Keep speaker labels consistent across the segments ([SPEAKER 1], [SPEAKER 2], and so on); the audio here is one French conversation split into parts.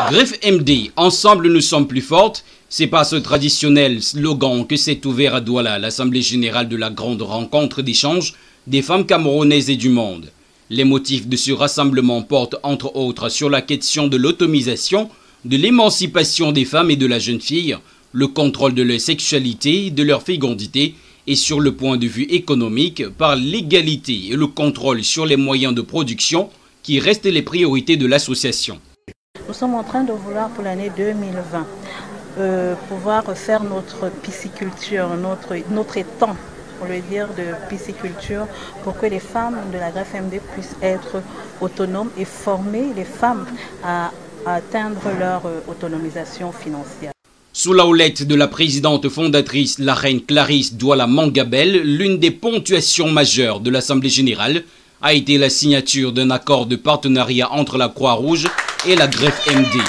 [SPEAKER 1] Greffe MD, ensemble nous sommes plus fortes, c'est par ce traditionnel slogan que s'est ouvert à Douala l'Assemblée générale de la grande rencontre d'échange des femmes camerounaises et du monde. Les motifs de ce rassemblement portent entre autres sur la question de l'autonomisation, de l'émancipation des femmes et de la jeune fille, le contrôle de leur sexualité, de leur fécondité et sur le point de vue économique par l'égalité et le contrôle sur les moyens de production qui restent les priorités de l'association.
[SPEAKER 2] Nous sommes en train de vouloir pour l'année 2020 pouvoir faire notre pisciculture, notre étang, pour le dire, de pisciculture, pour que les femmes de la Greffe MD puissent être autonomes et former les femmes à atteindre leur autonomisation financière.
[SPEAKER 1] Sous la houlette de la présidente fondatrice, la reine Clarisse Douala Mangabel, l'une des ponctuations majeures de l'Assemblée générale a été la signature d'un accord de partenariat entre la Croix-Rouge et la Greffe MD.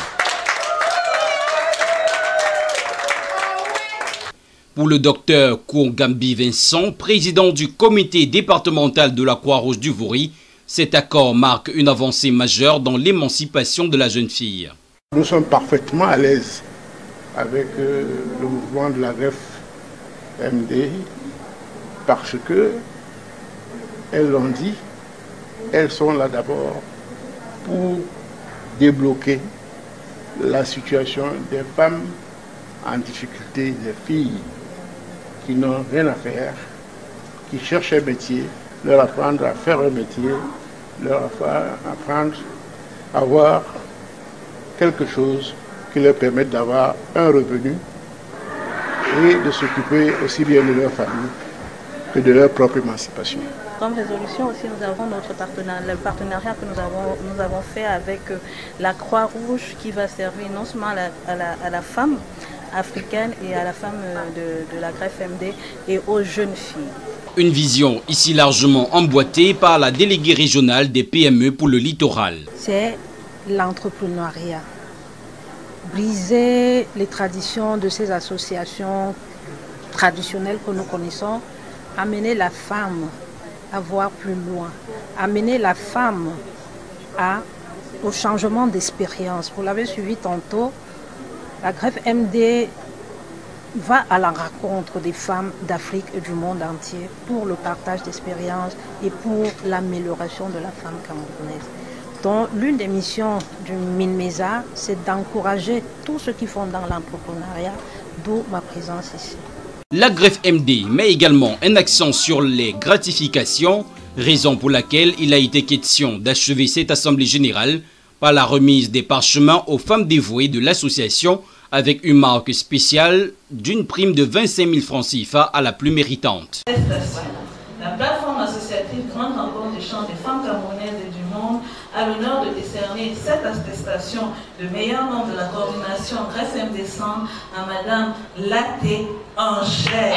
[SPEAKER 1] Pour le docteur Kourgambi Vincent, président du comité départemental de la Croix-Rouge du Vouri, cet accord marque une avancée majeure dans l'émancipation de la jeune fille.
[SPEAKER 3] Nous sommes parfaitement à l'aise avec le mouvement de la Greffe MD parce que, elles l'ont dit, elles sont là d'abord pour débloquer la situation des femmes en difficulté, des filles qui n'ont rien à faire, qui cherchent un métier, leur apprendre à faire un métier, leur apprendre à avoir quelque chose qui leur permette d'avoir un revenu et de s'occuper aussi bien de leur famille que de leur propre émancipation.
[SPEAKER 2] Comme résolution aussi, nous avons le partenariat que nous avons fait avec la Croix-Rouge qui va servir non seulement à la femme africaine et à la femme de la Greffe MD et aux jeunes filles.
[SPEAKER 1] Une vision ici largement emboîtée par la déléguée régionale des PME pour le littoral.
[SPEAKER 4] C'est l'entrepreneuriat. Briser les traditions de ces associations traditionnelles que nous connaissons, amener la femme à voir plus loin, amener la femme au changement d'expérience. Vous l'avez suivi tantôt, la Greffe MD va à la rencontre des femmes d'Afrique et du monde entier pour le partage d'expériences et pour l'amélioration de la femme camerounaise. Donc, l'une des missions du MINMESA, c'est d'encourager tous ceux qui font dans l'entrepreneuriat, d'où ma présence ici.
[SPEAKER 1] La Greffe MD met également un accent sur les gratifications, raison pour laquelle il a été question d'achever cette assemblée générale par la remise des parchemins aux femmes dévouées de l'association avec une marque spéciale d'une prime de 25 000 francs CFA à la plus méritante.
[SPEAKER 5] La plateforme associative Grande Rencontre d'échange des femmes camerounaises et du monde a l'honneur de décerner cette attestation de meilleur nombre de la coordination Greffe MD Centre à Madame Laté Angèle.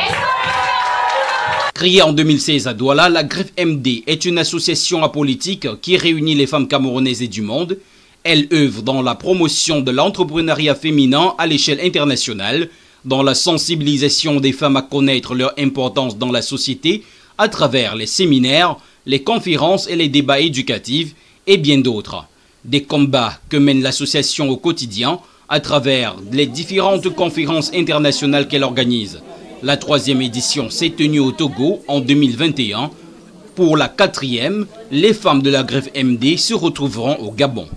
[SPEAKER 1] Créée en 2016 à Douala, la Greffe MD est une association apolitique qui réunit les femmes camerounaises et du monde. Elle œuvre dans la promotion de l'entrepreneuriat féminin à l'échelle internationale, dans la sensibilisation des femmes à connaître leur importance dans la société à travers les séminaires, les conférences et les débats éducatifs et bien d'autres. Des combats que mène l'association au quotidien à travers les différentes conférences internationales qu'elle organise. La 3e édition s'est tenue au Togo en 2021. Pour la 4e, les femmes de la Greffe MD se retrouveront au Gabon.